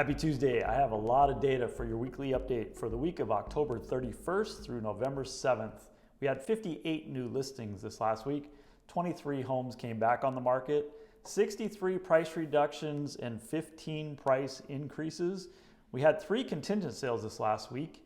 Happy Tuesday. I have a lot of data for your weekly update for the week of October 31st through November 7th. We had 58 new listings this last week. 23 homes came back on the market, 63 price reductions and 15 price increases. We had 3 contingent sales this last week,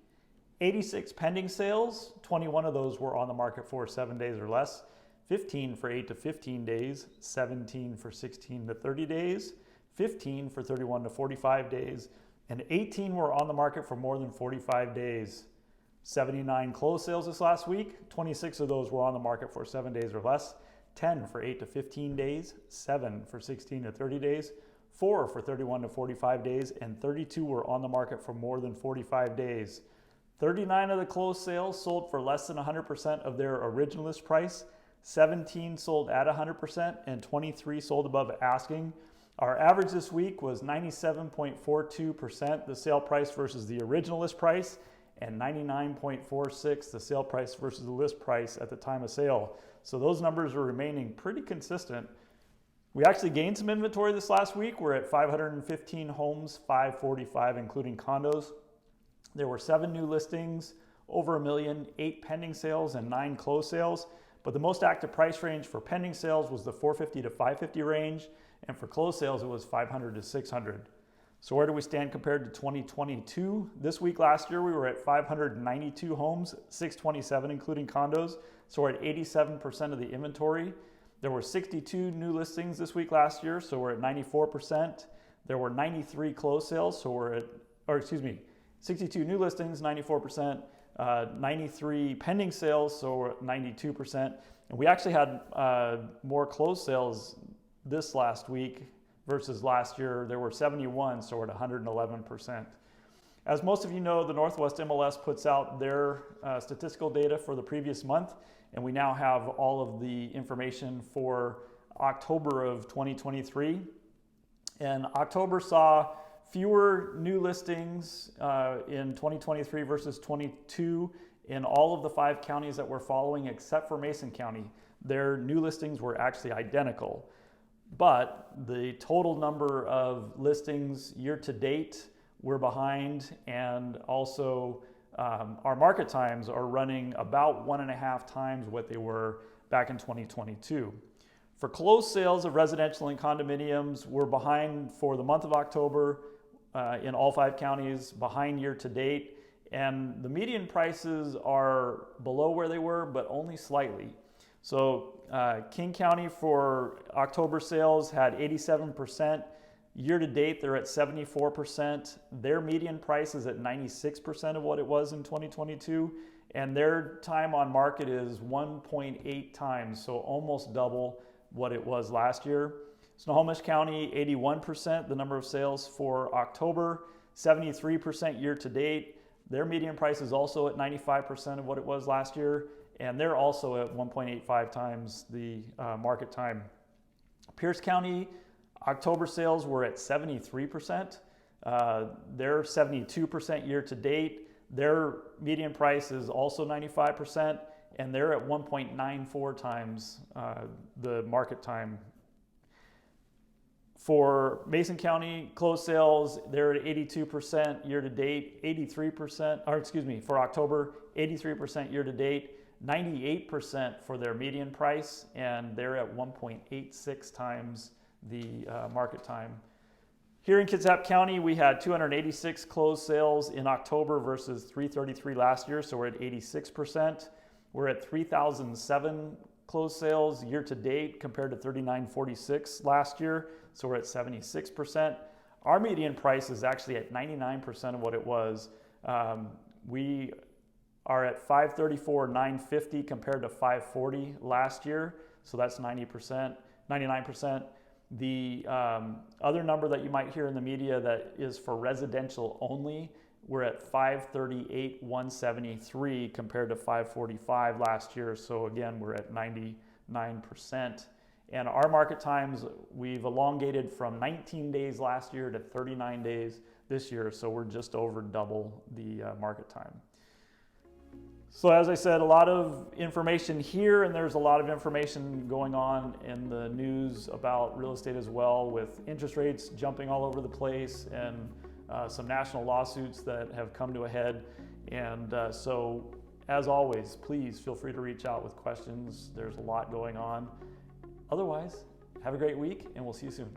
86 pending sales, 21 of those were on the market for 7 days or less, 15 for 8 to 15 days, 17 for 16 to 30 days, 15 for 31 to 45 days, and 18 were on the market for more than 45 days. 79 closed sales this last week, 26 of those were on the market for 7 days or less, 10 for 8 to 15 days, 7 for 16 to 30 days, 4 for 31 to 45 days, and 32 were on the market for more than 45 days. 39 of the closed sales sold for less than 100% of their original list price, 17 sold at 100%, and 23 sold above asking. Our average this week was 97.42% the sale price versus the original list price, and 99.46 the sale price versus the list price at the time of sale. So those numbers are remaining pretty consistent. We actually gained some inventory this last week. We're at 515 homes, 545 including condos. There were 7 new listings, over $1 million, 8 pending sales, and 9 closed sales. But the most active price range for pending sales was the 450 to 550 range, and for closed sales it was 500 to 600. So where do we stand compared to 2022? This week last year we were at 592 homes, 627 including condos, so we're at 87% of the inventory. There were 62 new listings this week last year, so we're at 94%. There were 93 closed sales, so we're at, 62 new listings, 94%, 93 pending sales, so we're at 92%. And we actually had more closed sales this last week versus last year. There were 71, so we're at 111%. As most of you know, the Northwest MLS puts out their statistical data for the previous month, and we now have all of the information for October of 2023. And October saw fewer new listings in 2023 versus 22 in all of the 5 counties that we're following except for Mason County. Their new listings were actually identical. But the total number of listings year to date, we're behind, and also our market times are running about 1.5 times what they were back in 2022. For closed sales of residential and condominiums, we're behind for the month of October in all 5 counties, behind year to date, and the median prices are below where they were, but only slightly. So King County for October sales had 87%. Year to date, they're at 74%. Their median price is at 96% of what it was in 2022. And their time on market is 1.8 times, so almost double what it was last year. Snohomish County, 81%, the number of sales for October, 73% year to date. Their median price is also at 95% of what it was last year. And they're also at 1.85 times the market time. Pierce County, October sales were at 73%. They're 72% year to date. Their median price is also 95%, and they're at 1.94 times the market time. For Mason County closed sales, they're at 82% year to date, 83%, for October, 83% year to date. 98% for their median price, and they're at 1.86 times the market time. Here in Kitsap County, we had 286 closed sales in October versus 333 last year, so we're at 86%. We're at 3,007 closed sales year to date compared to 3,946 last year, so we're at 76%. Our median price is actually at 99% of what it was. We are at 534,950 compared to 540 last year, so that's 99%. The other number that you might hear in the media that is for residential only, we're at 538,173 compared to 545 last year, so again, we're at 99%. And our market times, we've elongated from 19 days last year to 39 days this year, so we're just over double the market time. So as I said, a lot of information here, and there's a lot of information going on in the news about real estate as well, with interest rates jumping all over the place and some national lawsuits that have come to a head. And so, as always, please feel free to reach out with questions. There's a lot going on. Otherwise, have a great week, and we'll see you soon.